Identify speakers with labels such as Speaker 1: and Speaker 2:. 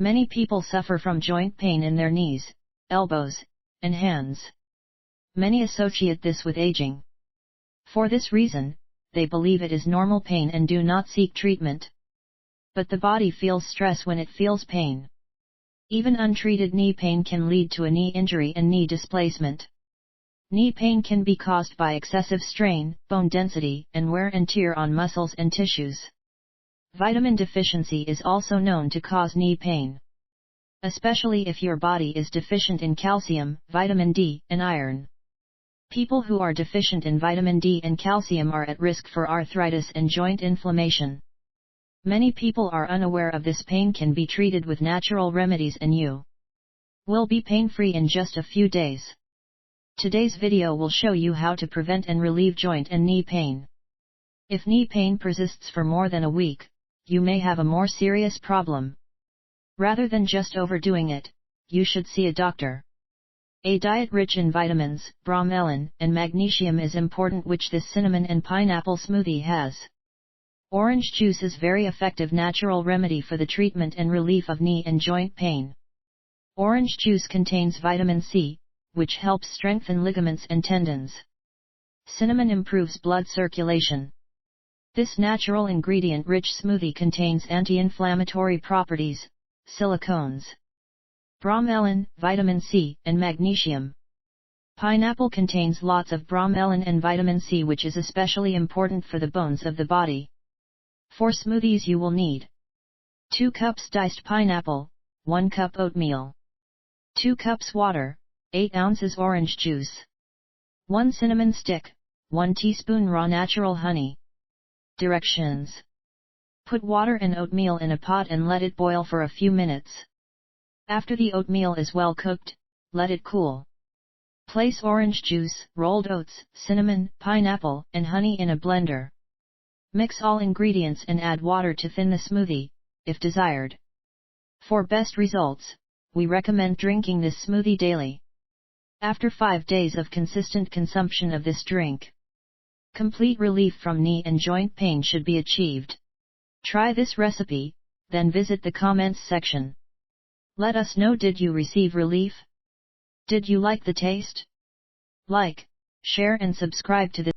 Speaker 1: Many people suffer from joint pain in their knees, elbows, and hands. Many associate this with aging. For this reason, they believe it is normal pain and do not seek treatment. But the body feels stress when it feels pain. Even untreated knee pain can lead to a knee injury and knee displacement. Knee pain can be caused by excessive strain, bone density, and wear and tear on muscles and tissues. Vitamin deficiency is also known to cause knee pain. Especially if your body is deficient in calcium, vitamin D, and iron. People who are deficient in vitamin D and calcium are at risk for arthritis and joint inflammation. Many people are unaware of this pain can be treated with natural remedies and you will be pain-free in just a few days. Today's video will show you how to prevent and relieve joint and knee pain. If knee pain persists for more than a week, you may have a more serious problem. Rather than just overdoing it, you should see a doctor. A diet rich in vitamins, bromelain, and magnesium is important, which this cinnamon and pineapple smoothie has. Orange juice is very effective natural remedy for the treatment and relief of knee and joint pain. Orange juice contains vitamin C, which helps strengthen ligaments and tendons. Cinnamon improves blood circulation. This natural ingredient-rich smoothie contains anti-inflammatory properties, silicones, bromelain, vitamin C, and magnesium. Pineapple contains lots of bromelain and vitamin C, which is especially important for the bones of the body. For smoothies you will need 2 cups diced pineapple, 1 cup oatmeal, 2 cups water, 8 ounces orange juice, 1 cinnamon stick, 1 teaspoon raw natural honey. Directions: put water and oatmeal in a pot and let it boil for a few minutes. After the oatmeal is well cooked, let it cool. Place orange juice, rolled oats, cinnamon, pineapple, and honey in a blender. Mix all ingredients and add water to thin the smoothie, if desired. For best results, we recommend drinking this smoothie daily. After 5 days of consistent consumption of this drink, complete relief from knee and joint pain should be achieved. Try this recipe, then visit the comments section. Let us know, did you receive relief? Did you like the taste? Like, share and subscribe to this